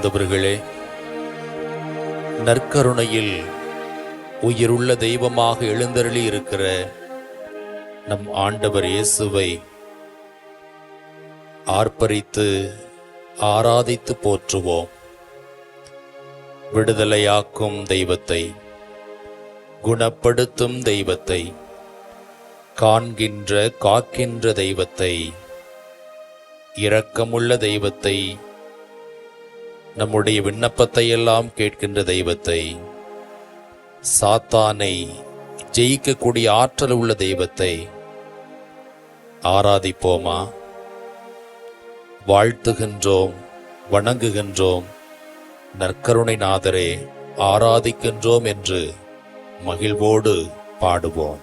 அன்பார்ந்தவர்களே, நற்கருணையில் உயிருள்ள தெய்வமாக எழுந்தருளி இருக்கிற நம் ஆண்டவர் இயேசுவை ஆர்ப்பரித்து ஆராதித்து போற்றுவோம். விடுதலையாக்கும் தெய்வத்தை, குணப்படுத்தும் தெய்வத்தை, காண்கின்ற காக்கின்ற தெய்வத்தை, இரக்கமுள்ள தெய்வத்தை, நம்முடைய விண்ணப்பத்தை எல்லாம் கேட்கின்ற தெய்வத்தை, சாத்தானை ஜெயிக்கக்கூடிய ஆற்றல் உள்ள தெய்வத்தை ஆராதிப்போமா? வாழ்த்துகின்றோம், வணங்குகின்றோம், நற்கருணை நாதரே ஆராதிக்கின்றோம் என்று மகிழ்வோடு பாடுவோம்.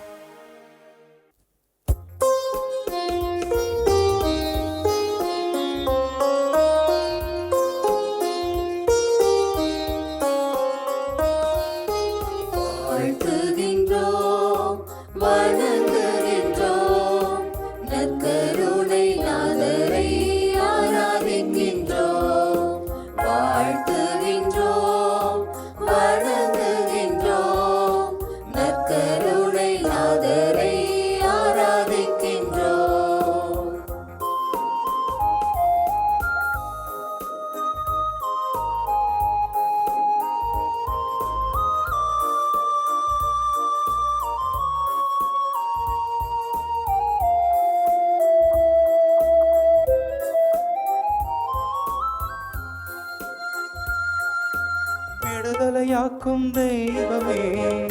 விடுதலையாக்கும் தெய்வமே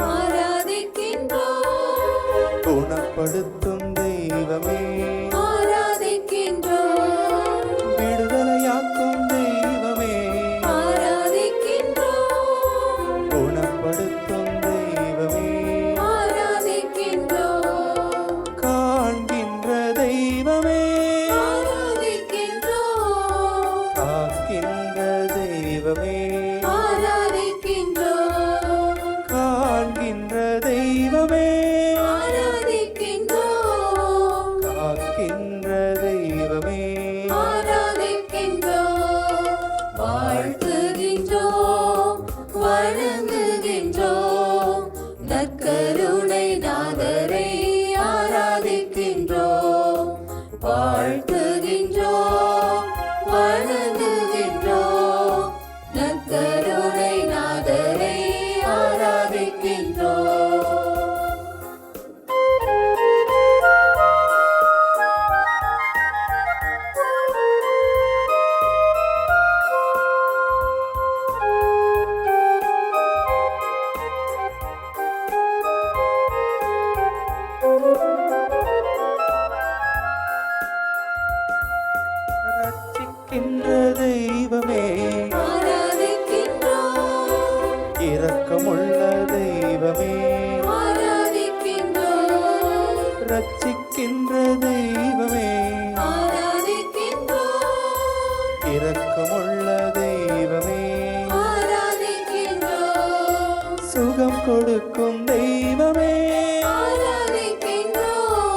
ஆராதிக்கின்றோம், குணப்படுத்தும் தெய்வமே ஆராதிக்கின்றோம், விடுதலையாக்கும் தெய்வமே ஆராதிக்கின்றோம், குணப்படுத்தும் தெய்வமே ஆராதிக்கின்றோம், காண்கின்ற தெய்வமே ஆராதிக்கின்றோம், காக்கின்ற தெய்வமே தெய்வமே ஆராதிக்கின்றோம், இரக்கமுள்ள தெய்வமே ஆராதிக்கின்றோம், ரட்சிக்கின்ற தெய்வமே ஆராதிக்கின்றோம், இரக்கமுள்ள தெய்வமே ஆராதிக்கின்றோம், சுகம் கொடுக்கும் தெய்வமே ஆராதிக்கின்றோம்,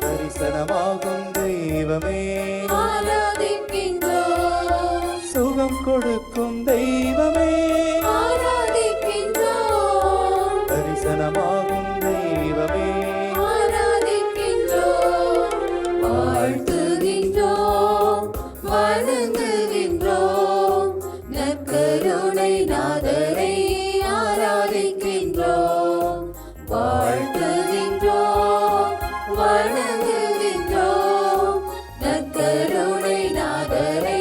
தரிசனமாகும் தெய்வமே சுகம் கொடுக்கும் தெய்வமே ஆராதிக்கின்றோம், தரிசனமாகும் தெய்வமே ஆராதிக்கின்றோம், வாழ்த்துகின்றோம், வணங்குகின்றோம், நற்கருணை நாதரை ஆராதிக்கின்றோம், வாழ்த்துகின்றோம், வணங்குகின்றோம், நற்கருணை நாதரை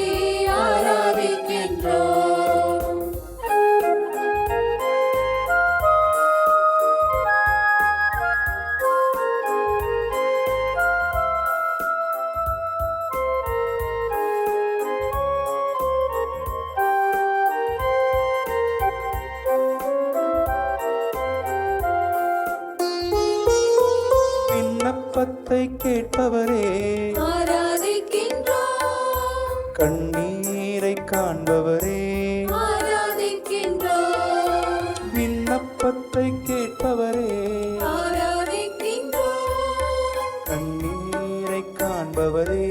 விண்ணப்பத்தை கேட்பவரே ஆராதிக்கின்றோம், கண்ணீரை காண்பவரே ஆராதிக்கின்றோம், விண்ணப்பத்தை கேட்பவரே ஆராதிக்கின்றோம், கண்ணீரை காண்பவரே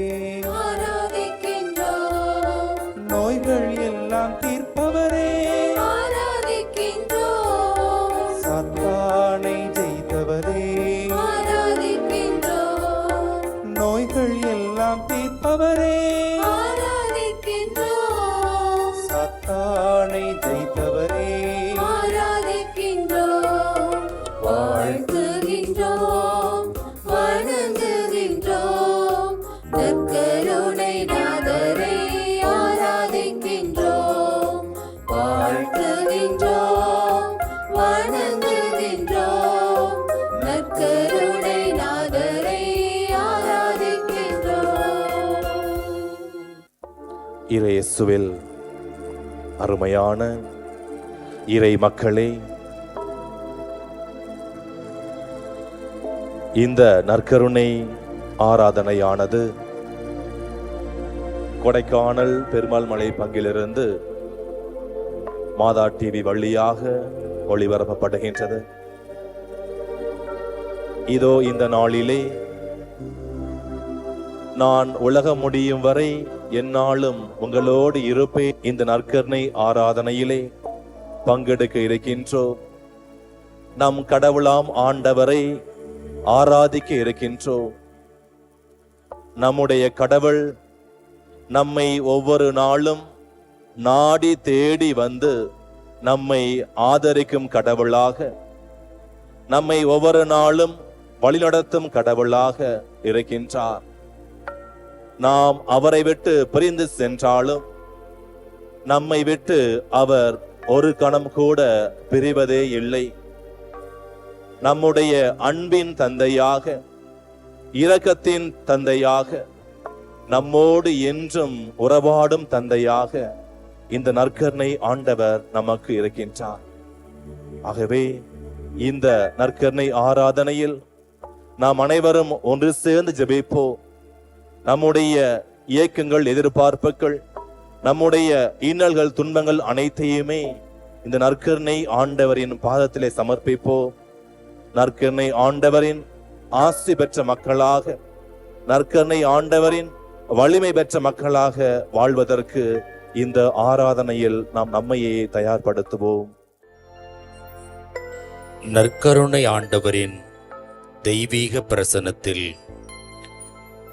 ஆராதிக்கின்றோம், நோய்கள் எல்லாம் சாத்தானை ஜெயித்தவரே, ஆராதிக்கின்றோம், நோய்கள் எல்லாம் தீர்ப்பவரே, ஆராதிக்கின்றோம், சாத்தானை ஜெயித்தவரே, ஆராதிக்கின்றோம், வாழ்த்துகின்றோம், வணங்குகின்றோம், நற்கருணை நாதரை ஆராதிக்கின்றோம், வாழ்த்துகின்றோம், வணங்குகின்றோம், நற்கருணை நாதரை ஆராதிக்கின்றோம். இறையேசுவில் அருமையான இறை மக்களே, இந்த நற்கருணை ஆராதனையானது கொடைக்கானல் பெருமாள் மலை பங்கிலிருந்து மாதா டிவி வழியாக ஒளிபரப்பப்படுகின்றது. இதோ இந்த நாளிலே நான் உலகம் முடியும் வரை எந்நாளும் உங்களோடு இருப்பேன் இந்த நற்கருணை ஆராதனையிலே பங்கெடுக்க இருக்கின்றோம். நம் கடவுளாம் ஆண்டவரை ஆராதிக்க இருக்கின்றோம். நம்முடைய கடவுள் நம்மை ஒவ்வொரு நாளும் நாடி தேடி வந்து நம்மை ஆதரிக்கும் கடவுளாக, நம்மை ஒவ்வொரு நாளும் வழிநடத்தும் கடவுளாக இருக்கின்றார். நாம் அவரை விட்டு பிரிந்து சென்றாலும் நம்மை விட்டு அவர் ஒரு கணம் கூட பிரிவதே இல்லை. நம்முடைய அன்பின் தந்தையாக, இரக்கத்தின் தந்தையாக, நம்மோடு என்றும் உறவாடும் தந்தையாக இந்த நற்கருணை ஆண்டவர் நமக்கு இருக்கின்றார். ஆகவே இந்த நற்கருணை ஆராதனையில் நாம் அனைவரும் ஒன்று சேர்ந்து ஜெபிப்போம். நம்முடைய இயக்கங்கள், எதிர்பார்ப்புகள், நம்முடைய இன்னல்கள், துன்பங்கள் அனைத்தையுமே இந்த நற்கருணை ஆண்டவரின் பாதத்திலே சமர்ப்பிப்போம். நற்கருணை ஆண்டவரின் ஆசி பெற்ற மக்களாக, நற்கருணை ஆண்டவரின் வலிமை பெற்ற மக்களாக வாழ்வதற்கு இந்த ஆராதனையில் நாம் நம்மையே தயார்படுத்துவோம். நற்கருணை ஆண்டவரின் தெய்வீக பிரசன்னத்தில்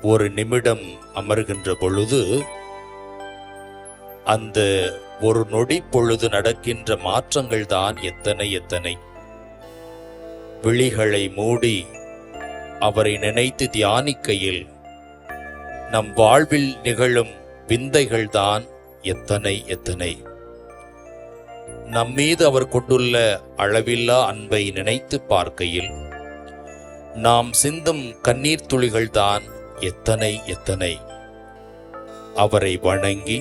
ஒரு நிமிடம் அமர்கின்ற பொழுது அந்த ஒரு நொடி பொழுது நடக்கின்ற மாற்றங்கள் தான் எத்தனை எத்தனை. விழிகளை மூடி அவரை நினைத்து தியானிக்கையில் நம் வாழ்வில் நிகழும் விந்தைகள் தான் எத்தனை எத்தனை. நம்மீது அவர் கொண்டுள்ள அளவில்லா அன்பை நினைத்து பார்க்கையில் நாம் சிந்தும் கண்ணீர் துளிகள் தான் எத்தனை எத்தனை. அவரை வணங்கி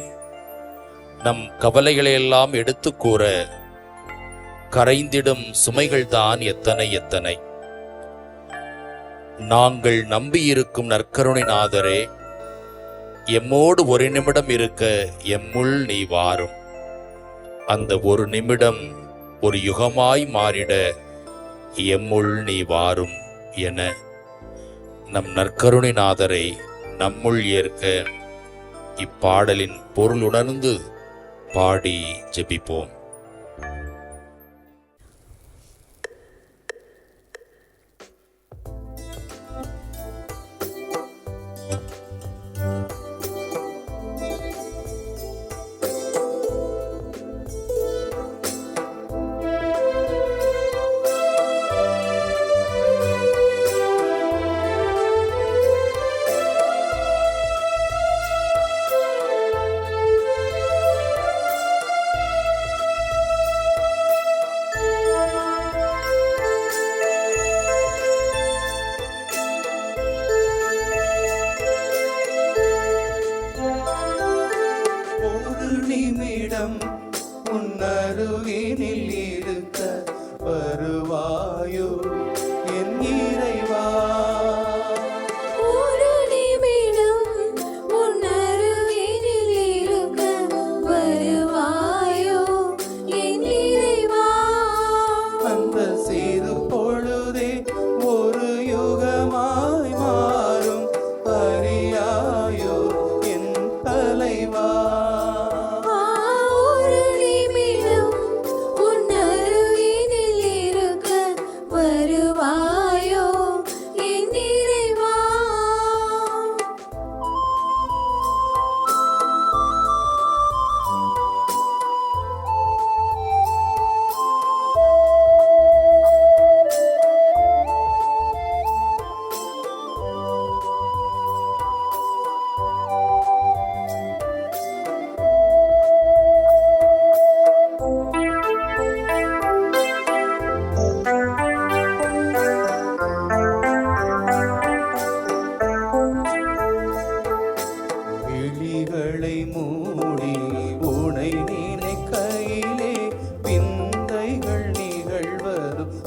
நம் கவலைகளையெல்லாம் எடுத்து கூற கரைந்திடும் சுமைகள்தான் எத்தனை எத்தனை. நாங்கள் நம்பியிருக்கும் நற்கருணை நாதரே, எம்மோடு ஒரு நிமிடம் இருக்க எம்முள் நீ வாரும். அந்த ஒரு நிமிடம் ஒரு யுகமாய் மாறிட எம்முள் நீ வாரும் என நம் நற்கருணை நாதரை நம்முள் ஏற்க இப்பாடலின் பொருளுணர்ந்து பாடி ஜெபிப்போம்.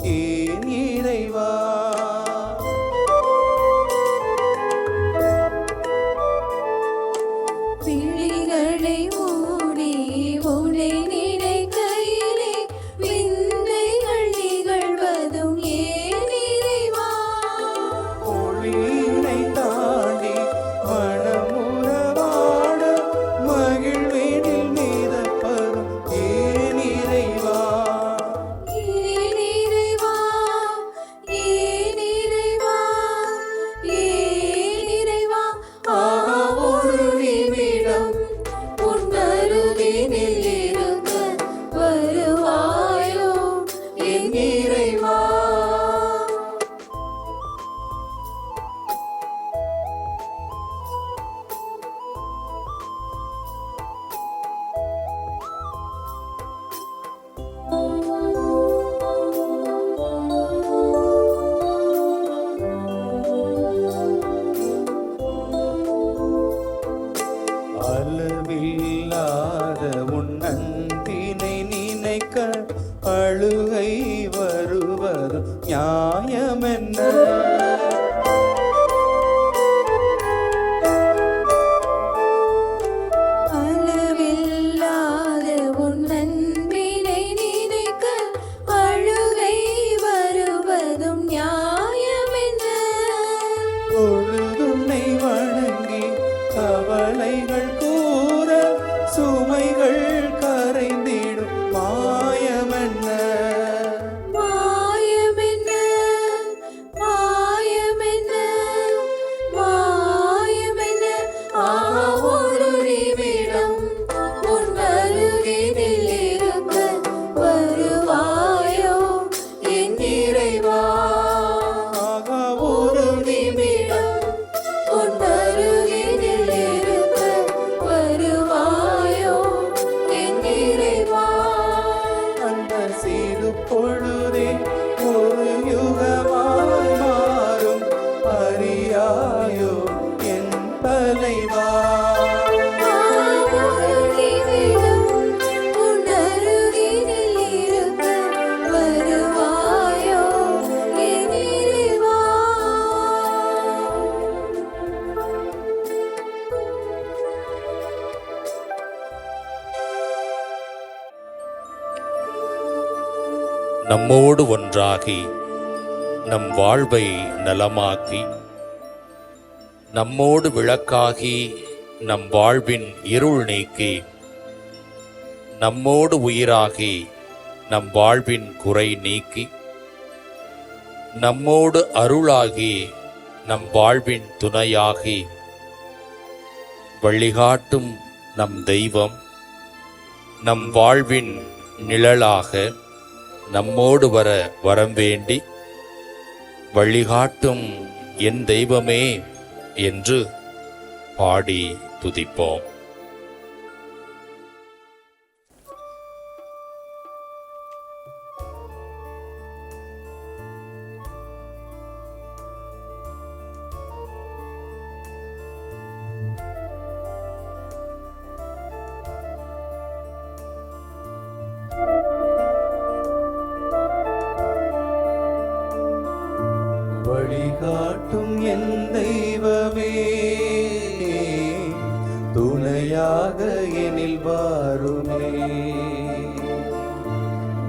ஏன் இறைவா. விழிகளை மூடி உன்னை நினைக்கையிலே விந்தைகள் நிகழ்வதும் ஏன் இறைவா. மொழியினை தாண்டி மனமுறவாட மகிழ்வேனில் மீதப்பரும் ஏன் இறைவா. ஏன் இறைவா, ஏன் இறைவா, ஏன் இறைவா. ஆஹா, ஒரு நிமிடம் உன் அருகினில் இருக்க வருவாயோ என் இறைவா. அளவில்லாத உன் அன்பினை நினைக்க அழுகை வருவது நியாயமென்ன. அளவில்லாத உன் அன்பினை நினைக்க அழுகை வருவதும் நியாயமென்ன. பொழுதுன்னை வணங்கி கவலைகள் கூற சுமைகள் கரைந்திடும் மாயமென்ன. மாயமென்ன, மாயமென்ன, மாயமென்ன. ஆஹா, ஒரு நிமிடம் உன் அருகினில் இருக்க வருவாயோ என் இறைவா. ஆகா, ஒரு நிமிடம் உன் அருகினில் இருக்க வருவாயோ என் இறைவா. அந்த சிறு பொழுதே ஒரு யுகமாய் மாறும் அறியாயோ என் தலைவா. ஒரு நிமிடம் உன் அருகினில் இருக்க வருவாயோ என் இறைவா. நம்மோடு ஒன்றாகி நம் வாழ்வை நலமாக்கி நம்மோடு விளக்காகி நம் வாழ்வின் இருள் நீக்கி நம்மோடு உயிராகி நம் வாழ்வின் குறை நீக்கி நம்மோடு அருளாகி நம் வாழ்வின் துணையாகி வழிகாட்டும் நம் தெய்வம் நம் வாழ்வின் நிழலாக நம்மோடு வர வரம் வேண்டி வழிகாட்டும் என் தெய்வமே என்று பாடி துதிப்போம். வழிகாட்டும் என் தெய்வமே துணையாக எனில் வாருமே.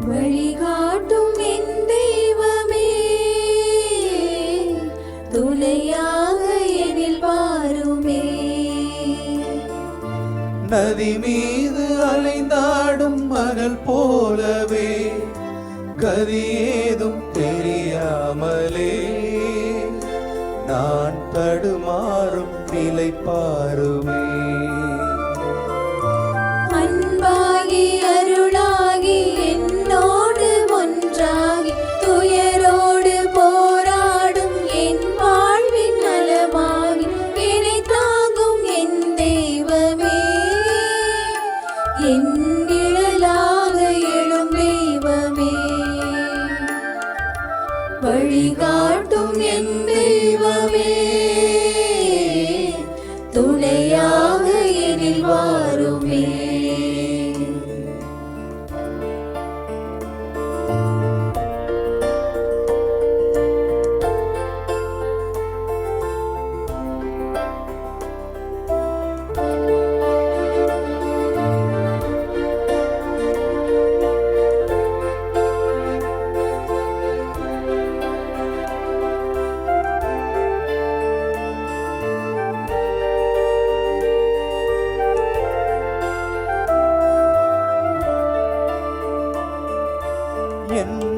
வழிகாட்டும் என் தெய்வமே துணையாக எனில் வாருமே. நதி மீது அலைந்தாடும் மணல் போலவே கதி ஏதும் தெரியாமலே நான் தடுமாறும் நிலை பாருமே. அன்பாகி அருளாகி என்னோடு ஒன்றாகி துயரோடு போராடும் என் வாழ்வின் நலமாகி என்னை தாங்கும் என் தெய்வமே. என் நிழலாக எழும் தெய்வமே. வழிகாட்டும் என் தெய்வமே துணையாக எனில் வாருமே.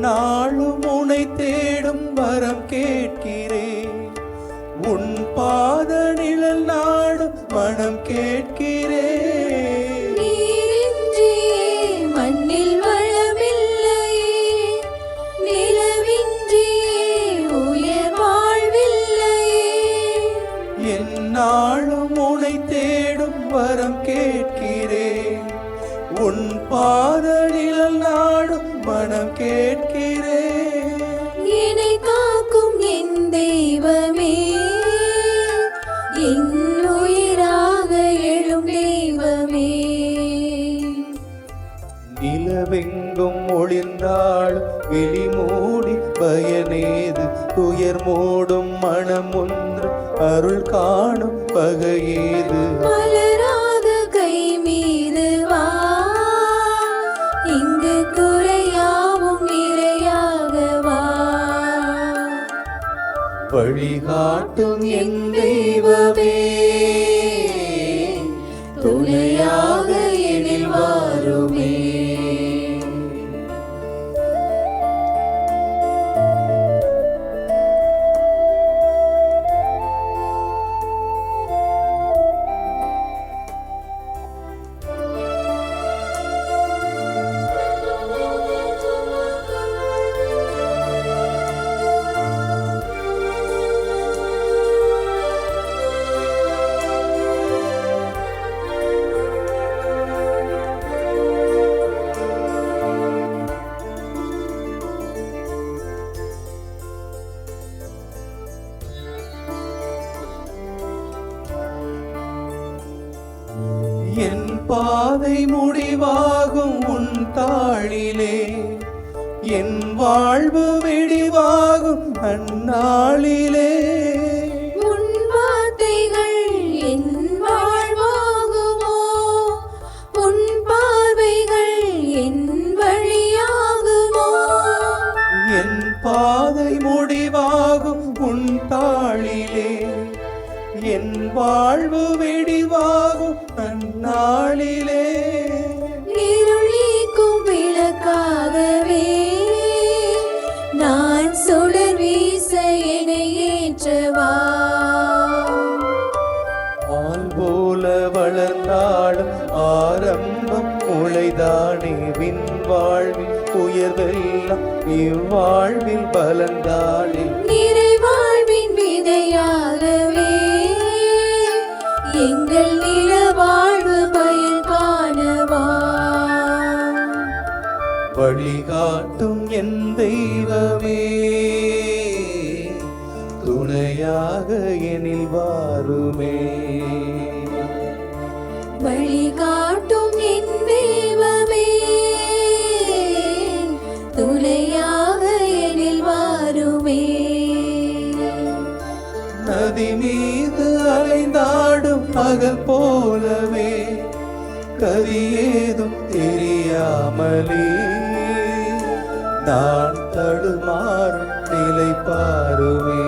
எந்நாளும் உனை தேடும் வரம் கேட்கிறேன். உன் பாத நிழல் நாடும் மனம் கேட்கிறேன். நீரின்றியே மண்ணில் வளமில்லையே, நிலவின்றியே உயர் வாழ்வில்லையே. எந்நாளும் உனை தேடும் வரம் கேட்கிறேன். உன் பாத நிழல் நாடும் மனம் கேட்கிறேன். என்னை காக்கும் என் தெய்வமே, என் உயிராக எழும் தெய்வமே. நிலவெங்கும் ஒளிர்ந்தாலும் விழி மூடி பயனேது, துயர் மூடும் மனம் ஒன்று அருள் காணும் பகையேது. மலராத கை மீது வா, இங்கு குறையாவும் நிறையாக வா. வழிகாட்டும் என் தெய்வமே, துணையாக எனில் வாருமே. என் பாதை முடிவாகும் உன் தாளிலே, என் வாழ்வு வெடிவாகும் அந்நாளிலே. உன் வார்த்தைகள் என் வாழ்வாகுமோ, உன் பார்வைகள் என் வழியாகுமோ. என் பாதை முடிவாகும் உன் தாளிலே, என் வாழ்வு வெடிவாகும் அந்நாளிலே. இருளீக்கும் விளக்காகவே நான் சுடர் வீச என்னை ஏற்றவா. ஆள் போல வளர்ந்தாலும் ஆரம்பம் முளைதானே, வின் வாழ்வில் உயர்வெல்லாம் இவ்வாழ்வில் பலந்தானே. நிறைவாழ்வின் விதையாகவே எங்கள் நில வாழ்வு பயில் காணவா. வழிகாட்டும் என் தெய்வமே, துணையாக எனில் வாருமே. வழிகாட்டும் என் தெய்வமே, துணையாக எனில் வாருமே. நதி மீது அலைந்தாடும் பகல் போலவே, கதியேதும் தெரியாமலே நான் தடுமாறும் நிலை பாருமே.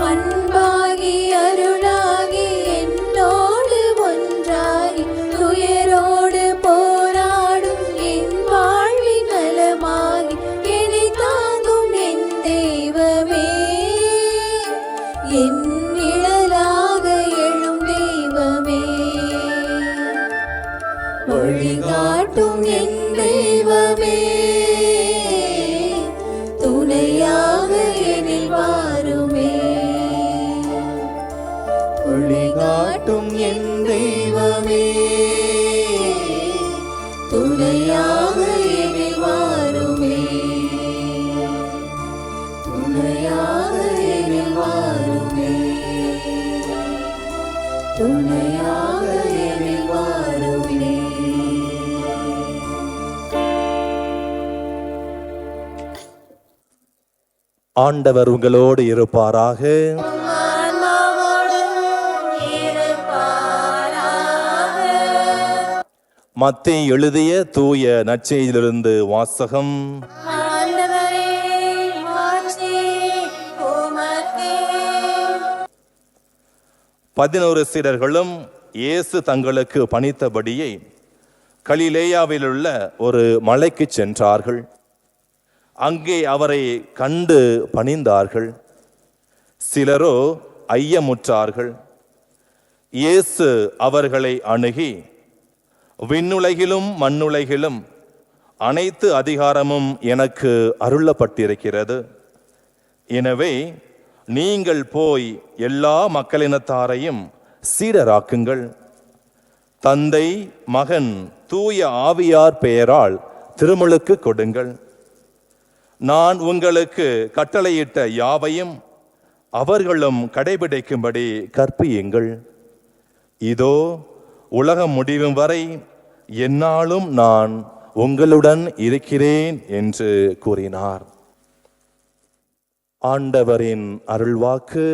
அன்பாகி அருளாகி என்னோடு ஒன்றாகி துயரோடு போராடும் என் வாழ்வின் நலமாகி என்னை தாங்கும் என் தெய்வமே, என் நிழலாக எழும் தெய்வமே. வழிகாட்டும் என் தெய்வமே, துணையாக எனில் வாருமே. வழிகாட்டும் என் தெய்வமே, துணையாக எனில் வாருமே. துணையாக எனில் வாருமே. துணையாக எனில் வாருமே. ஆண்டவர் உங்களோடு இருப்பாராக. மத்தேயு எழுதிய தூய நற்செய்தியிலிருந்து வாசகம். ஆண்டவரே, மாட்சி உமக்கே. 11 சீடர்களும் இயேசு தங்களுக்கு பணித்தபடியே கலிலேயாவில் உள்ள ஒரு மலைக்கு சென்றார்கள். அங்கே அவரை கண்டு பணிந்தார்கள். சிலரோ ஐயமுற்றார்கள். இயேசு அவர்களை அணுகி, விண்ணுலகிலும் மண்ணுலகிலும் அனைத்து அதிகாரமும் எனக்கு அருளப்பட்டிருக்கிறது. எனவே நீங்கள் போய் எல்லா மக்களினத்தாரையும் சீடராக்குங்கள். தந்தை, மகன், தூய ஆவியார் பெயரால் திருமுழுக்கு கொடுங்கள். நான் உங்களுக்கு கட்டளையிட்ட யாவையும் அவர்களும் கடைபிடிக்கும்படி கற்பியுங்கள். இதோ உலகம் முடிவும் வரை எந்நாளும் நான் உங்களுடன் இருக்கிறேன் என்று கூறினார். ஆண்டவரின் அருள்வாக்கு.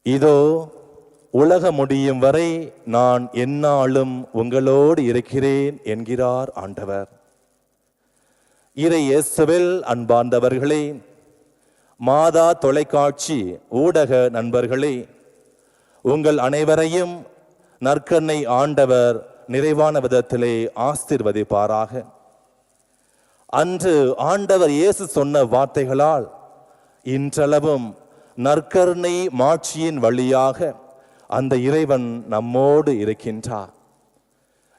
இதோ உலகம் முடியும் வரை நான் எந்நாளும் உங்களோடு இருக்கிறேன் என்கிறார் ஆண்டவர். இறை இயேசுவில் அன்பார்ந்தவர்களே, மாதா தொலைக்காட்சி ஊடக நண்பர்களே, உங்கள் அனைவரையும் நற்கருணை ஆண்டவர் நிறைவான விதத்திலே ஆசீர்வதிப்பாராக. அன்று ஆண்டவர் இயேசு சொன்ன வார்த்தைகளால் இன்றளவும் நற்கருணை மாட்சியின் வழியாக அந்த இறைவன் நம்மோடு இருக்கின்றார்.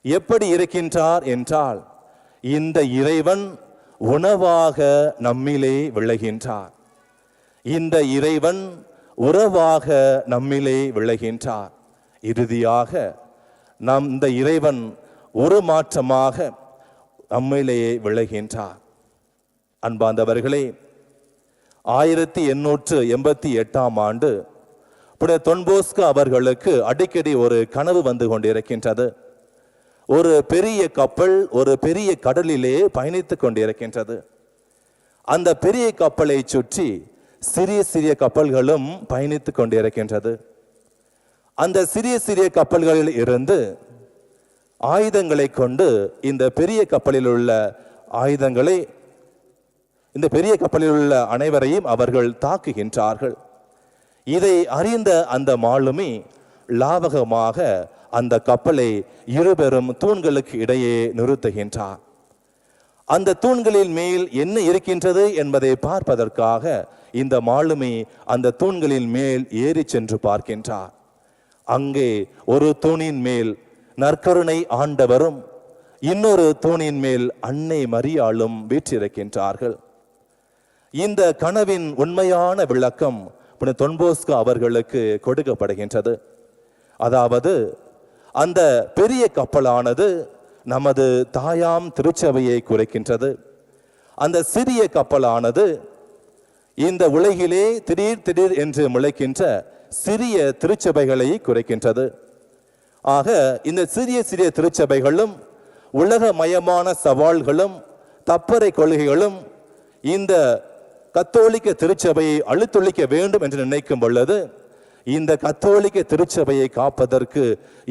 எப்படி இருக்கின்றார் என்றால், இந்த இறைவன் உணவாக நம்மிலே விளைகின்றார். இந்த இறைவன் உறவாக நம்மிலே விளைகின்றார். இறுதியாக இந்த இறைவன் ஒரு மாற்றமாக நம்மிலேயே விளைகின்றார். அன்பார்ந்தவர்களே, 1888 ஆண்டு புனித தொன்போஸ்கோ அவர்களுக்கு அடிக்கடி ஒரு கனவு வந்து கொண்டிருக்கின்றது. ஒரு பெரிய கப்பல் ஒரு பெரிய கடலிலே பயணித்துக் கொண்டிருக்கின்றது. அந்த பெரிய கப்பலை சுற்றி சிறிய சிறிய கப்பல்களும் பயணித்துக் கொண்டிருக்கின்றது. அந்த சிறிய சிறிய கப்பல்களில் இருந்து ஆயுதங்களை கொண்டு இந்த பெரிய கப்பலில் உள்ள ஆயுதங்களை, இந்த பெரிய கப்பலில் உள்ள அனைவரையும் அவர்கள் தாக்குகின்றார்கள். இதை அறிந்த அந்த மாலுமி லாவகமாக அந்த கப்பலை இருபெரும் தூண்களுக்கு இடையே நிறுத்துகின்றார். அந்த தூண்களின் மேல் என்ன இருக்கின்றது என்பதை பார்ப்பதற்காக இந்த மாலுமி அந்த தூண்களின் மேல் ஏறி சென்று பார்க்கின்றார். அங்கே ஒரு தூணின் மேல் நற்கருணை ஆண்டவரும் இன்னொரு தூணின் மேல் அன்னை மரியாளும் வீற்றிருக்கின்றார்கள். இந்த கனவின் உண்மையான விளக்கம் புனித தொன்போஸ்கோ அவர்களுக்கு கொடுக்கப்படுகின்றது. அதாவது, அந்த பெரிய கப்பலானது நமது தாயாம் திருச்சபையை குறிக்கின்றது. அந்த சிறிய கப்பலானது இந்த உலகிலே திடீர் திடீர் என்று முளைக்கின்ற சிறிய திருச்சபைகளை குறைக்கின்றது. ஆக இந்த சிறிய சிறிய திருச்சபைகளும் உலகமயமான சவால்களும் தப்பறை கொள்கைகளும் இந்த கத்தோலிக்க திருச்சபையை அழுத்தொழிக்க வேண்டும் என்று நினைக்கும் பொழுது, இந்த கத்தோலிக்க திருச்சபையை காப்பதற்கு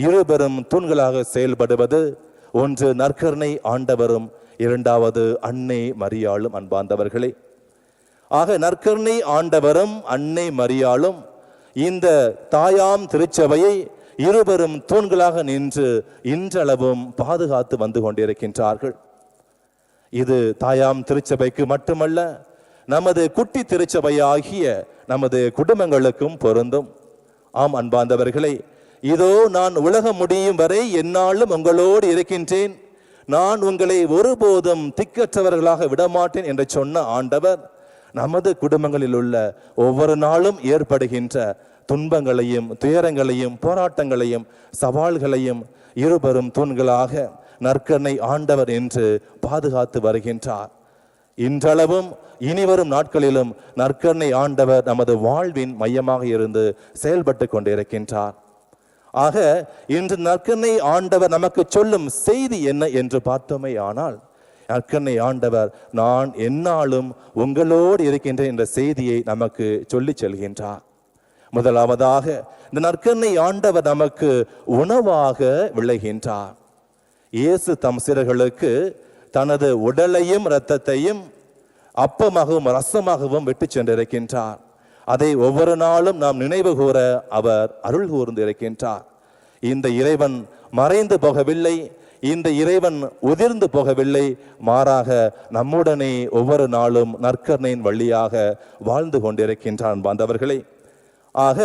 இருபெரும் தூண்களாக செயல்படுவது ஒன்று நற்கருணை ஆண்டவரும், இரண்டாவது அன்னை மரியாளும். அன்பார்ந்தவர்களே, ஆக நற்கருணை ஆண்டவரும் அன்னை மரியாளும் இந்த தாயாம் திருச்சபையை இருபெரும் தூண்களாக நின்று இன்றளவும் பாதுகாத்து வந்து கொண்டிருக்கின்றார்கள். இது தாயாம் திருச்சபைக்கு மட்டுமல்ல, நமது குட்டி திருச்சபையாகிய நமது குடும்பங்களுக்கும் பொருந்தும். ஆம் அன்பார்ந்தவர்களே, இதோ நான் உலகம் முடியும் வரை எந்நாளும் உங்களோடு இருக்கின்றேன், நான் உங்களை ஒருபோதும் திக்கற்றவர்களாக விடமாட்டேன் என்று சொன்ன ஆண்டவர் நமது குடும்பங்களில் உள்ள ஒவ்வொரு நாளும் ஏற்படுகின்ற துன்பங்களையும் துயரங்களையும் போராட்டங்களையும் சவால்களையும் இருபெரும் தூண்களாக நற்கருணை ஆண்டவர் என்று பாதுகாத்து வருகின்றார். இன்றளவும் இனிவரும் நாட்களிலும் நற்கருணை ஆண்டவர் நமது வாழ்வின் மையமாக இருந்து செயல்பட்டு கொண்டிருக்கின்றார். ஆக இன்று நற்கருணை ஆண்டவர் நமக்கு சொல்லும் செய்தி என்ன என்று பார்த்தோமே ஆனால், நற்கருணை ஆண்டவர் நான் எந்நாளும் உங்களோடு இருக்கின்றேன் என்ற செய்தியை நமக்கு சொல்லி செல்கின்றார். முதலாவதாக இந்த நற்கருணை ஆண்டவர் நமக்கு உணவாக விளைகின்றார். இயேசு தம் சீடர்களுக்கு தனது உடலையும் இரத்தத்தையும் அப்பமாகவும் ரசமாகவும் விட்டு சென்றிருக்கின்றார். அதை ஒவ்வொரு நாளும் நாம் நினைவு கூற அவர் அருள் கூர்ந்து இருக்கின்றார். இந்த இறைவன் மறைந்து போகவில்லை, இந்த இறைவன் உதிர்ந்து போகவில்லை, மாறாக நம்முடனே ஒவ்வொரு நாளும் நற்கருணையின் வழியாக வாழ்ந்து கொண்டிருக்கின்றான் பாந்தவர்களே. ஆக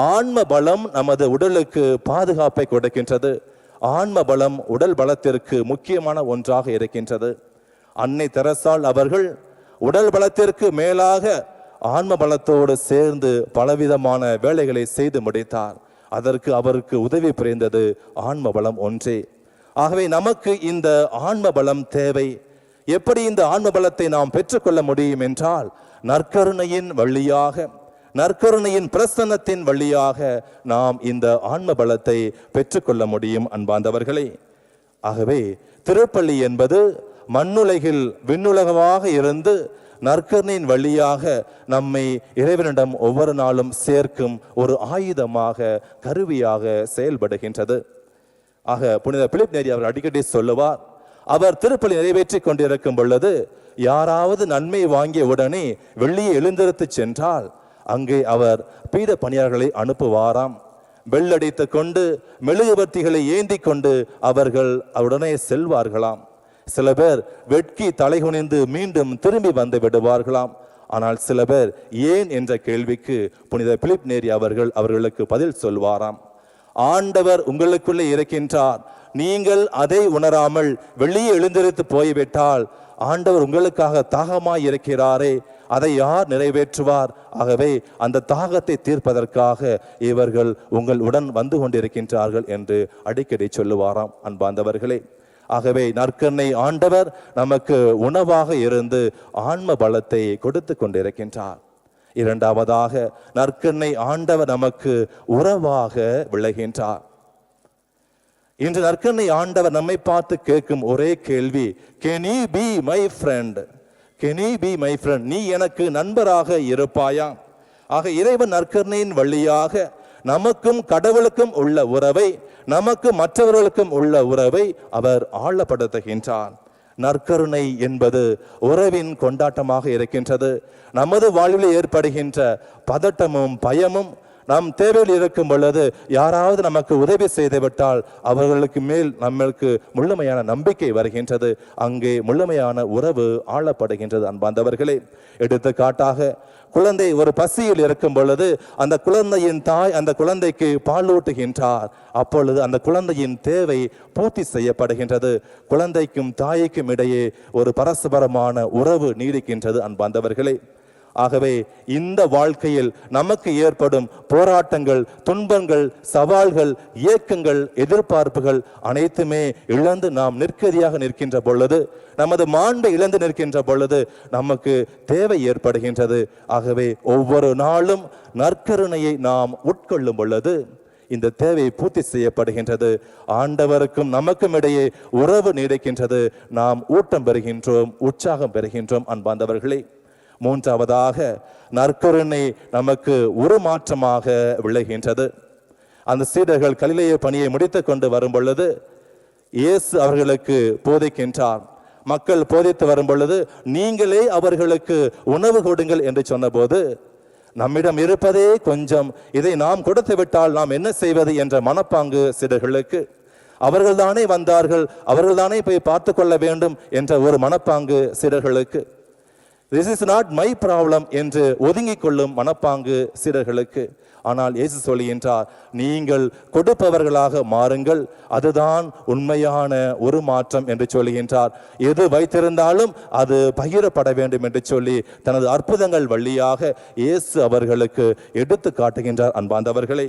ஆன்ம பலம் நமது உடலுக்கு பாதுகாப்பை கொடுக்கின்றது. ஆன்ம பலம் உடல் பலத்திற்கு முக்கியமான ஒன்றாக இருக்கின்றது. அன்னை தெரசாள் அவர்கள் உடல் பலத்திற்கு மேலாக ஆன்ம பலத்தோடு சேர்ந்து பலவிதமான வேலைகளை செய்து முடித்தார். அதற்கு அவருக்கு உதவி புரிந்தது ஆன்ம பலம் ஒன்றே. ஆகவே நமக்கு இந்த ஆன்ம பலம் தேவை. எப்படி இந்த ஆன்ம பலத்தை நாம் பெற்றுக்கொள்ள முடியும் என்றால், நற்கருணையின் வழியாக, நற்கருணையின் பிரசன்னத்தின் வழியாக நாம் இந்த ஆன்ம பலத்தை பெற்றுக்கொள்ள முடியும் அன்பார்ந்தவர்களே. ஆகவே திருப்பலி என்பது மண்ணுலகில் விண்ணுலகமாக இருந்து நற்கருணையின் வழியாக நம்மை இறைவனிடம் ஒவ்வொரு நாளும் சேர்க்கும் ஒரு ஆயுதமாக, கருவியாக செயல்படுகின்றது. ஆக புனித பிலிப் நேரி அவர் அடிக்கடி சொல்லுவார், அவர் திருப்பலி நிறைவேற்றி கொண்டிருக்கும் பொழுது யாராவது நன்மை வாங்கிய உடனே வெள்ளியை எழுந்திருத்து சென்றால் அங்கே அவர் பீட பணியாளர்களை அனுப்புவாராம். வெள்ளடித்து கொண்டு மெழுகுவர்த்திகளை ஏந்தி கொண்டு அவர்கள் உடனே செல்வார்களாம். சில பேர் வெட்கி தலைகுனிந்து மீண்டும் திரும்பி வந்து விடுவார்களாம். ஆனால் சில பேர் ஏன் என்ற கேள்விக்கு புனித பிலிப் நேரி அவர்களுக்கு பதில் சொல்வாராம். ஆண்டவர் உங்களுக்குள்ளே இருக்கின்றார், நீங்கள் அதை உணராமல் வெளியே எழுந்திருத்து போய்விட்டால் ஆண்டவர் உங்களுக்காக தாகமாய் இருக்கிறாரே, அதை யார் நிறைவேற்றுவார்? ஆகவே அந்த தாகத்தை தீர்ப்பதற்காக இவர்கள் உங்கள் உடன் வந்து கொண்டிருக்கின்றார்கள் என்று அடிக்கடி சொல்லுவாராம் அன்பார்ந்தவர்களே. ஆகவே நற்கருணை ஆண்டவர் நமக்கு உணவாக இருந்து ஆன்ம பலத்தை கொடுத்து கொண்டிருக்கின்றார். இரண்டாவதாக நற்கருணை ஆண்டவர் நமக்கு உறவாக விளைகின்றார். இன்று நற்கருணை ஆண்டவர் நம்மை பார்த்து கேட்கும் ஒரே கேள்வி, Can you be my friend? Can you be my friend? நீ எனக்கு நண்பராக இருப்பாயா? ஆக இறைவன் நற்கருணையின் வழியாக நமக்கும் கடவுளுக்கும் உள்ள உறவை, நமக்கு மற்றவர்களுக்கும் உள்ள உறவை அவர் ஆழப்படுத்துகின்றார். நற்கருணை என்பது உறவின் கொண்டாட்டமாக இருக்கின்றது. நமது வாழ்வில் ஏற்படுகின்ற பதட்டமும் பயமும் நாம் தேவையில் இருக்கும் பொழுது யாராவது நமக்கு உதவி செய்துவிட்டால் அவர்களுக்கு மேல் நம்மளுக்கு முழுமையான நம்பிக்கை வருகின்றது. அங்கே முழுமையான உறவு ஆளப்படுகின்றது அன்பார்ந்தவர்களே. எடுத்துக்காட்டாக, குழந்தை ஒரு பசியில் இருக்கும் பொழுது அந்த குழந்தையின் தாய் அந்த குழந்தைக்கு பாலூட்டுகின்றார். அப்பொழுது அந்த குழந்தையின் தேவை பூர்த்தி செய்யப்படுகின்றது. குழந்தைக்கும் தாய்க்கும் இடையே ஒரு பரஸ்பரமான உறவு நீடிக்கின்றது அன்பார்ந்தவர்களே. ஆகவே இந்த வாழ்க்கையில் நமக்கு ஏற்படும் போராட்டங்கள், துன்பங்கள், சவால்கள், இயக்கங்கள், எதிர்பார்ப்புகள் அனைத்துமே இழந்து நாம் நிற்கதியாக நிற்கின்ற பொழுது, நமது மாண்பை இழந்து நிற்கின்ற பொழுது நமக்கு தேவை ஏற்படுகின்றது. ஆகவே ஒவ்வொரு நாளும் நற்கருணையை நாம் உட்கொள்ளும் பொழுது இந்த தேவை பூர்த்தி செய்யப்படுகின்றது. ஆண்டவருக்கும் நமக்கும் இடையே உறவு நீடிக்கின்றது. நாம் ஊட்டம் பெறுகின்றோம், உற்சாகம் பெறுகின்றோம் அன்பார்ந்தவர்களே. மூன்றாவதாக நற்கருணை நமக்கு உருமாற்றமாக விளைகின்றது. அந்த சீடர்கள் கலிலேய பணியை முடித்து கொண்டு வரும் பொழுது இயேசு அவர்களுக்கு போதிக்கின்றார். மக்கள் போதித்து வரும் பொழுது நீங்களே அவர்களுக்கு உணவு கொடுங்கள் என்று சொன்னபோது, நம்மிடம் இருப்பதே கொஞ்சம், இதை நாம் கொடுத்து விட்டால் நாம் என்ன செய்வது என்ற மனப்பாங்கு சீடர்களுக்கு. அவர்கள்தானே வந்தார்கள், அவர்கள்தானே போய் பார்த்து கொள்ள வேண்டும் என்ற ஒரு மனப்பாங்கு சீடர்களுக்கு. This is not my problem என்று ஒதுங்கிக் கொள்ளும் மனப்பாங்கு சீடர்களுக்கு. ஆனால் இயேசு சொல்கின்றார், நீங்கள் கொடுப்பவர்களாக மாறுங்கள், அதுதான் உண்மையான ஒரு மாற்றம் என்று சொல்கின்றார். எது வைத்திருந்தாலும் அது பகிரப்பட வேண்டும் என்று சொல்லி தனது அற்புதங்கள் வழியாக இயேசு அவர்களுக்கு எடுத்து காட்டுகின்றார் அன்பார்ந்தவர்களே.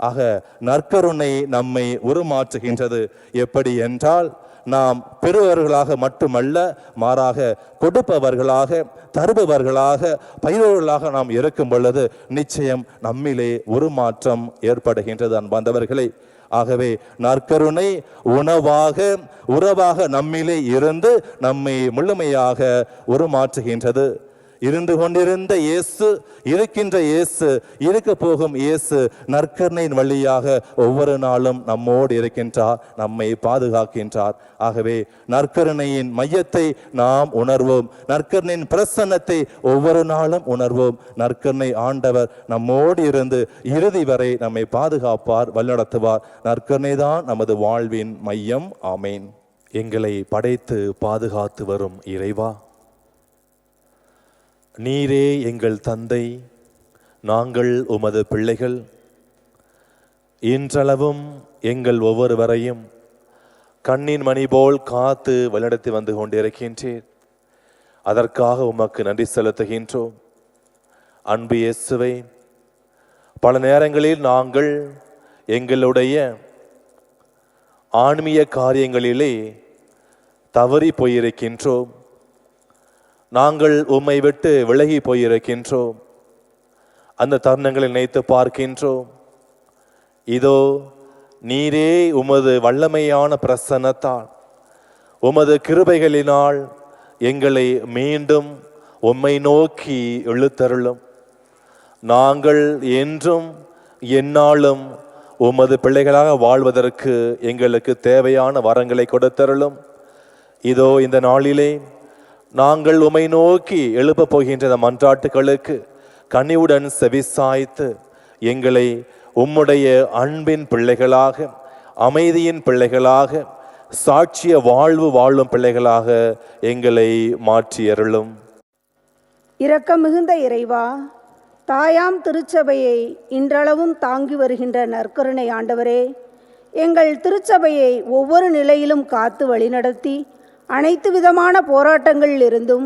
ஆக நற்கருணை நம்மை உருமாற்றுகின்றது. எப்படி என்றால், நாம் பெறுபவர்களாக மட்டுமல்ல, மாறாக கொடுப்பவர்களாக, தருபவர்களாக, பயிர்வர்களாக நாம் இருக்கும் பொழுது நிச்சயம் நம்மிலே ஒரு மாற்றம் ஏற்படுகின்றது அன்பார்ந்தவர்களே. ஆகவே நற்கருணை உணவாக, உறவாக நம்மிலே இருந்து நம்மை முழுமையாக உருமாற்றுகின்றது. இருந்து கொண்டிருந்த இயேசு, இருக்கின்ற இயேசு, இருக்க போகும் இயேசு நற்கருணையின் வழியாக ஒவ்வொரு நாளும் நம்மோடு இருக்கின்றார், நம்மை பாதுகாக்கின்றார். ஆகவே நற்கருணையின் மையத்தை நாம் உணர்வோம், நற்கருணையின் பிரசன்னத்தை ஒவ்வொரு நாளும் உணர்வோம். நற்கருணை ஆண்டவர் நம்மோடு இருந்து இறுதி வரை நம்மை பாதுகாப்பார், வழிநடத்துவார். நற்கருணை தான் நமது வாழ்வின் மையம். ஆமேன். எங்களை படைத்து பாதுகாத்து வரும் இறைவா, நீரே எங்கள் தந்தை, நாங்கள் உமது பிள்ளைகள். இன்றளவும் எங்கள் ஒவ்வொருவரையும் கண்ணின் மணி போல் காத்து வழிநடத்தி வந்து கொண்டிருக்கின்றீர். அதற்காக உமக்கு நன்றி செலுத்துகின்றோம். அன்பு இயேசுவே, பல நேரங்களில் நாங்கள் எங்களுடைய ஆன்மீக காரியங்களிலே தவறி போயிருக்கின்றோம். நாங்கள் உம்மை விட்டு விலகி போயிருக்கின்றோம். அந்த தருணங்களை நினைத்து பார்க்கின்றோம். இதோ நீரே உமது வல்லமையான பிரசன்னத்தால், உமது கிருபைகளினால் எங்களை மீண்டும் உம்மை நோக்கி இழுத்தருளும். நாங்கள் என்றும் எந்நாளும் உமது பிள்ளைகளாக வாழ்வதற்கு எங்களுக்கு தேவையான வரங்களை கொடுத்தருளும். இதோ இந்த நாளிலே நாங்கள் உம்மை நோக்கி எழுப்ப போகின்ற மன்றாட்டுகளுக்கு கனிவுடன் செவிசாய்த்து எங்களை உம்முடைய அன்பின் பிள்ளைகளாக, அமைதியின் பிள்ளைகளாக, சாட்சிய வாழ்வு வாழும் பிள்ளைகளாக எங்களை மாற்றியருளும். இரக்கம் மிகுந்த இறைவா, தாயாம் திருச்சபையை இன்றளவும் தாங்கி வருகின்ற நற்கருணை ஆண்டவரே, எங்கள் திருச்சபையை ஒவ்வொரு நிலையிலும் காத்து வழிநடத்தி அனைத்து விதமான போராட்டங்களிலிருந்தும்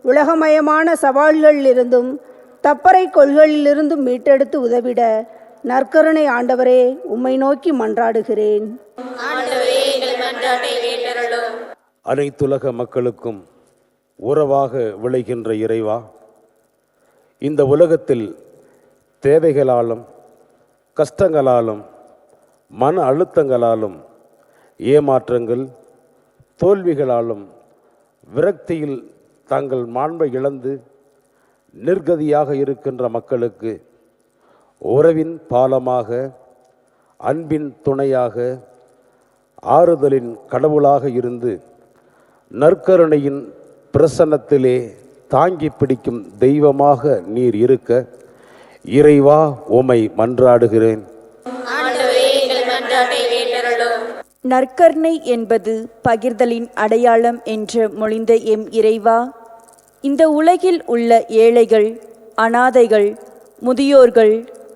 உலகமயமான சவால்களிலிருந்தும் தப்பறை கொள்கைகளிலிருந்தும் மீட்டெடுத்து உதவிட நற்கருணை ஆண்டவரே உம்மை நோக்கி மன்றாடுகிறேன். அனைத்துலக மக்களுக்கும் உறவாக விளைகின்ற இறைவா, இந்த உலகத்தில் தேவைகளாலும் கஷ்டங்களாலும் மன அழுத்தங்களாலும் ஏமாற்றங்கள் தோல்விகளாலும் விரக்தியில் தங்கள் மாண்பை இழந்து நிர்கதியாக இருக்கின்ற மக்களுக்கு உறவின் பாலமாக, அன்பின் துணையாக, ஆறுதலின் கடவுளாக இருந்து நற்கருணையின் பிரசன்னத்திலே தாங்கி பிடிக்கும் தெய்வமாக நீர் இருக்க இறைவா உம்மை மன்றாடுகிறேன். நற்கருணை என்பது பகிர்தலின் அடையாளம் என்று மொழிந்த எம் இறைவா, இந்த உலகில் உள்ள ஏழைகள், அனாதைகள், முதியோர்கள்,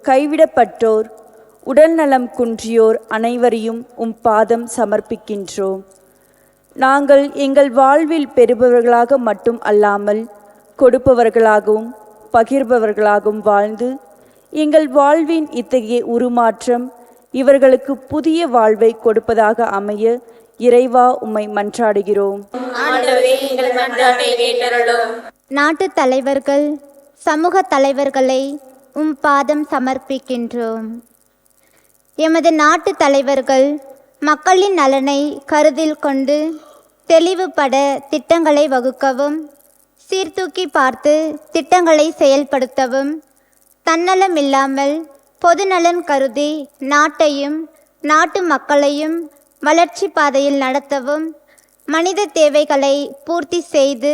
கைவிடப்பட்டோர், உடல்நலம் குன்றியோர் அனைவரையும் உம் பாதம் சமர்ப்பிக்கின்றோம். நாங்கள் எங்கள் வாழ்வில் பெறுபவர்களாக மட்டும் அல்லாமல் கொடுப்பவர்களாகவும் பகிர்பவர்களாகவும் வாழ்ந்து எங்கள் வாழ்வின் இத்தகைய உருமாற்றம் இவர்களுக்கு புதிய வாழ்வை கொடுப்பதாக அமைய இறைவா உம்மை மன்றாடுகிறோம். நாட்டு தலைவர்கள், சமூக தலைவர்களை உம் பாதம் சமர்ப்பிக்கின்றோம். எமது நாட்டு தலைவர்கள் மக்களின் நலனை கருத்தில் கொண்டு தெளிவுபட திட்டங்களை வகுக்கவும், சீர்தூக்கி பார்த்து திட்டங்களை செயல்படுத்தவும், தன்னலம் இல்லாமல் பொதுநலன் கருதி நாட்டையும் நாட்டு மக்களையும் வளர்ச்சி பாதையில் நடத்தவும், மனித தேவைகளை பூர்த்தி செய்து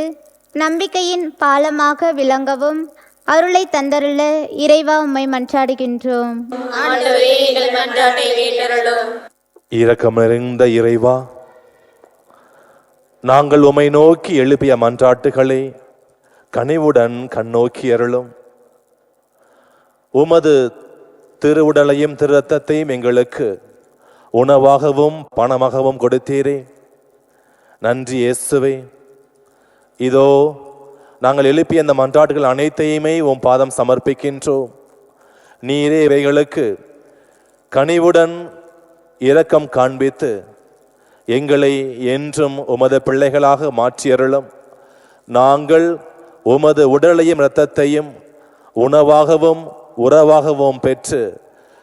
நம்பிக்கையின் பாலமாக விளங்கவும் அருளை தந்தருள இறைவா உம்மை மன்றாடுகின்றோம். இரக்கம் நிறைந்த இறைவா, நாங்கள் உம்மை நோக்கி எழுப்பிய மன்றாட்டுகளை கனிவுடன் கண்ணோக்கி அருளும். உமது திருவுடலையும் திரு இரத்தத்தையும் எங்களுக்கு உணவாகவும் பணமாகவும் கொடுத்தீரே, நன்றி இயேசுவே. இதோ நாங்கள் எழுப்பிய அந்த மன்றாட்டுகள் அனைத்தையுமே உம் பாதம் சமர்ப்பிக்கின்றோம். நீரே இவைகளுக்கு கனிவுடன் இரக்கம் காண்பித்து எங்களை என்றும் உமது பிள்ளைகளாக மாற்றியருளும். நாங்கள் உமது உடலையும் இரத்தத்தையும் உணவாகவும் உறவாகவும் பெற்று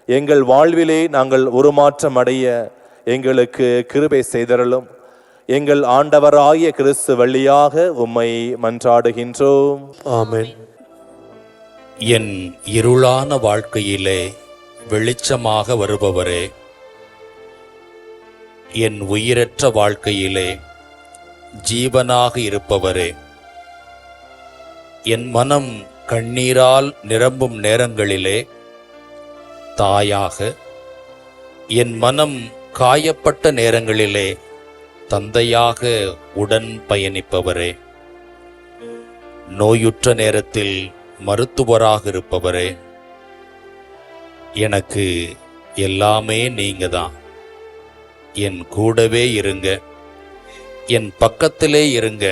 எங்கள் வாழ்விலே நாங்கள் உருமாற்றம் அடைய எங்களுக்கு கிருபை செய்தருளும். எங்கள் ஆண்டவராகிய கிறிஸ்து வழியாக உம்மை மன்றாடுகின்றோம். ஆமென். என் இருளான வாழ்க்கையிலே வெளிச்சமாக வருபவரே, என் உயிரற்ற வாழ்க்கையிலே ஜீவனாக இருப்பவரே, என் மனம் கண்ணீரால் நிரம்பும் நேரங்களிலே தாயாக, என் மனம் காயப்பட்ட நேரங்களிலே தந்தையாக உடன் பயணிப்பவரே, நோயுற்ற நேரத்தில் மருத்துவராக இருப்பவரே, எனக்கு எல்லாமே நீங்க தான். என் கூடவே இருங்க, என் பக்கத்திலே இருங்க.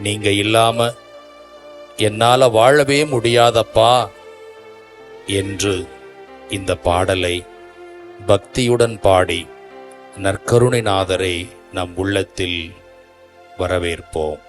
நீங்க இல்லாம என்னால வாழவே முடியாதப்பா என்று இந்த பாடலை பக்தியுடன் பாடி நற்கருணைநாதரை நம் உள்ளத்தில் வரவேற்போம்.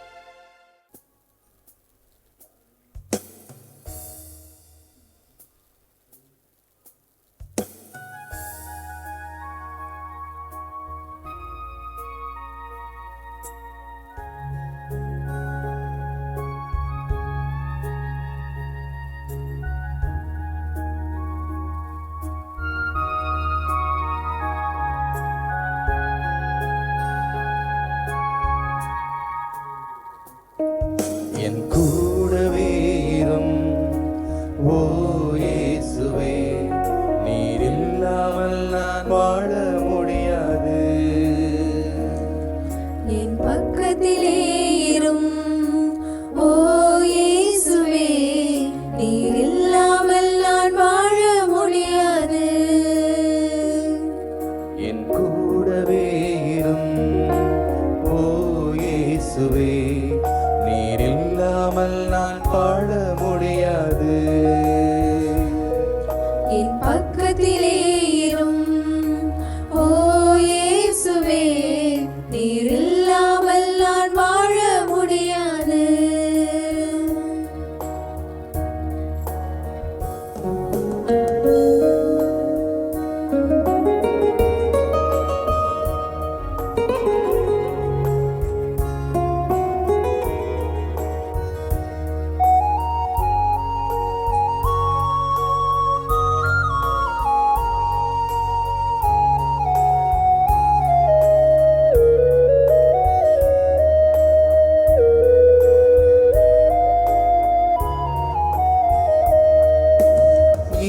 என் கூடவே இரும் ஓ இயேசுவே, நீர் இல்லாமல் நான் வாழ முடியாது. என் பக்கத்திலே இரும் ஓ இயேசுவே, நீர் இல்லாமல் நான் வாழ முடியாது. என் கூடவே இரும் ஓ இயேசுவே, நீர் இல்லாமல் நான் வாழ முடியாது. என் பக்கத்திலே இரும் ஓ இயேசுவே, நீர் இல்லாமல் நான் வாழ முடியாது.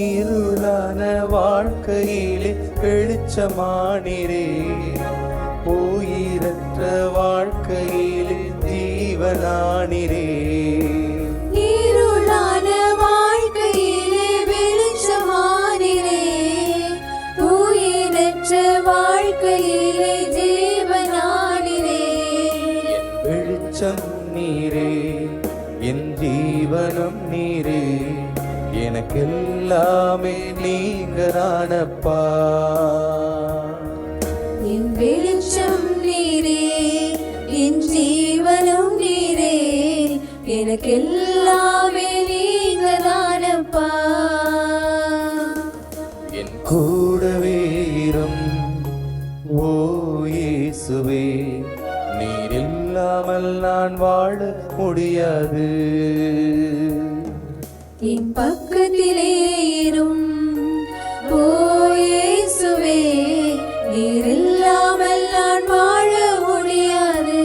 இருளான வாழ்க்கையிலே வெளிச்சமானீரே, உயிரற்ற வாழ்க்கையிலே ஜீவனானீரே. இருளான வாழ்க்கையிலே வெளிச்சமானீரே, உயிரற்ற வாழ்க்கையிலே ஜீவனானீரே. என் வெளிச்சம் நீரே, என் ஜீவனம் நீரே, எனக்கெல்லாமே நீங்க தானப்பா. என் வெளிச்சம் நீரே, என் ஜீவனும் நீரே, எனக்கெல்லாமே நீங்க தானப்பா. என் கூடவே இரும் ஓ இயேசுவே, நீர் இல்லாமல் நான் வாழ முடியாது. என் பக்கத்திலே இரும் ஓ இயேசுவே, நீர் இல்லாமல் நான் வாழ முடியாது.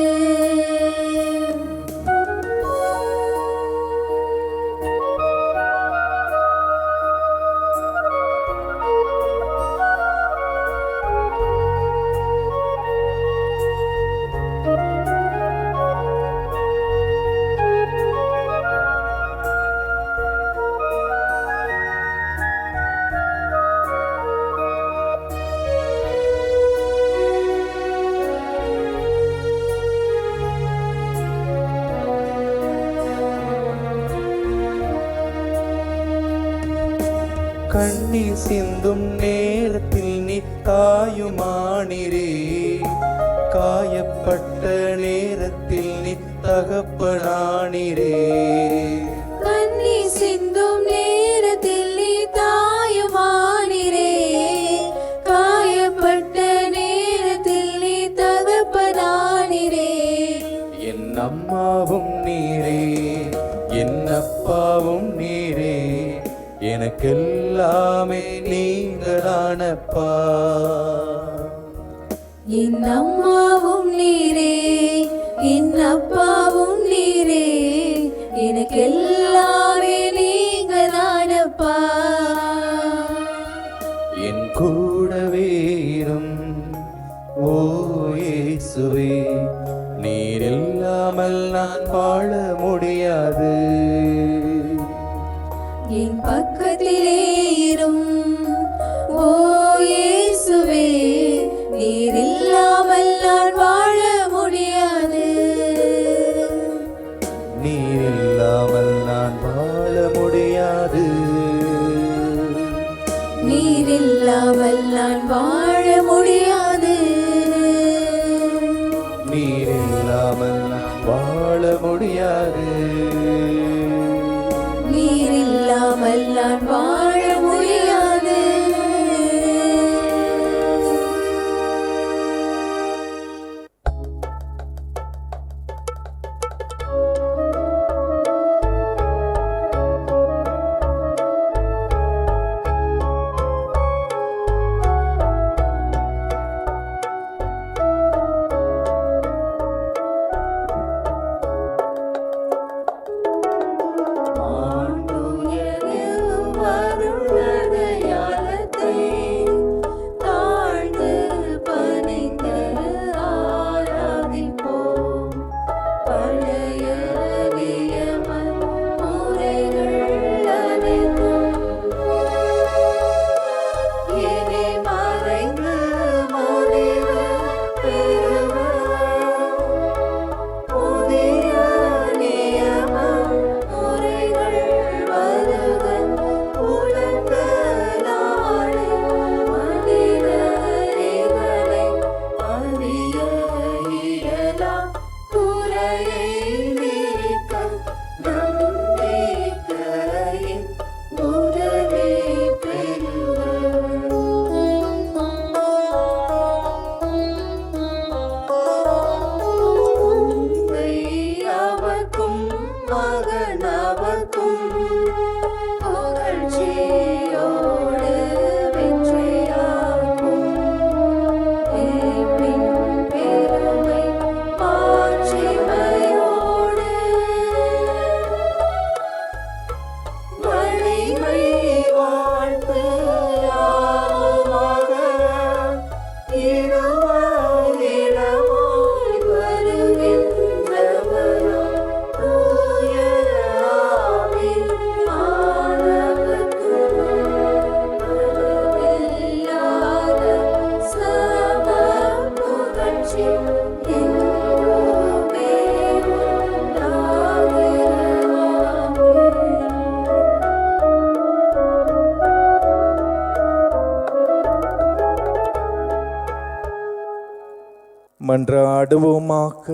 கண்ணீர் சிந்தும் நேரத்தில் நீ தாயுமானிரே, காயப்பட்ட நேரத்தில் நீ தகப்பனானிரே. கண்ணீர் சிந்தும் நேரத்தில் நீ தாயுமானீரே, காயப்பட்ட நேரத்தில் நீ தகப்பனானீரே. அப்பாவும் நீரே, எனக்கெல்லாமே நீங்களானப்பா. என் அம்மாவும் நீரே, என் அப்பாவும் நீரே, எனக்கெல்லாமே நீங்க தானப்பா. என் கூடவே இரும் ஓ இயேசுவே, நீர் இல்லாமல் நான் வாழ முடியாது. என் பக்கத்திலே இரும் ஓ இயேசுவே, நீர் இல்லாமல் நான் வாழ முடியாது. நீர் இல்லாமல் நான் வாழ முடியாது. நீர் இல்லாமல் நான் வாழ முடியாது. நீர் இல்லாமல் நான் வாழ முடியாது. நீர் இல்லாமல் நான் வாழ முடியாது. மன்றாடுவோமாக.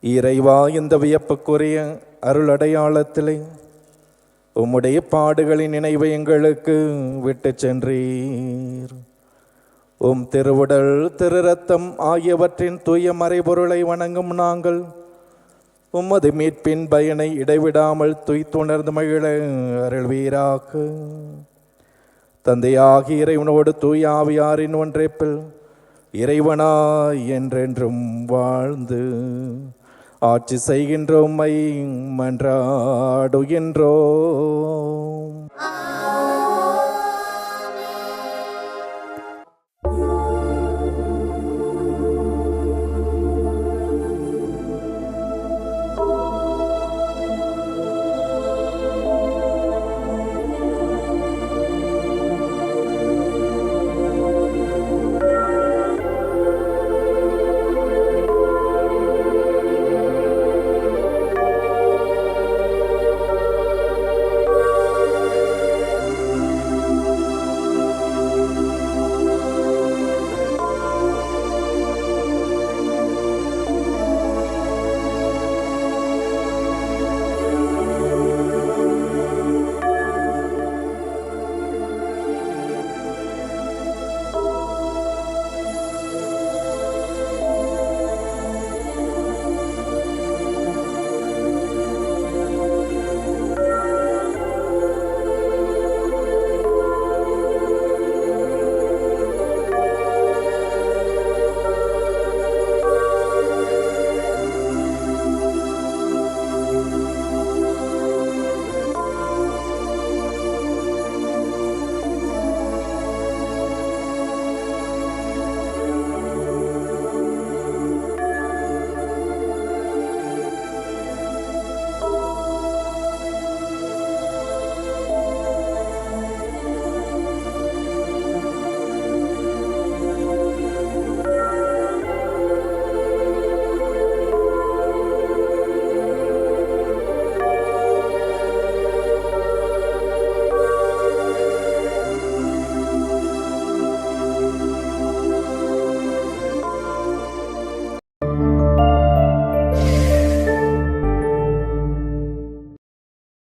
இறைவா, இந்த வியப்புக்குரிய அருள் அடையாளத்திலே உம்முடைய பாடுகளின் நினைவை எங்களுக்கு விட்டு சென்றீர். உம் திருவுடல் திரு ரத்தம் ஆகியவற்றின் தூய மறைபொருளை வணங்கும் நாங்கள் உமது மீட்பின் பயனை இடைவிடாமல் துய்த்துணர்ந்து மகிழ அருள்வீராக. தந்தையாகிய இறைவனோடு தூய ஆவியாரின் ஒன்றைப்பில் இறைவனாய் என்றென்றும் வாழ்ந்து ஆட்சி செய்கின்றோமை மன்றாடுகின்றோம்.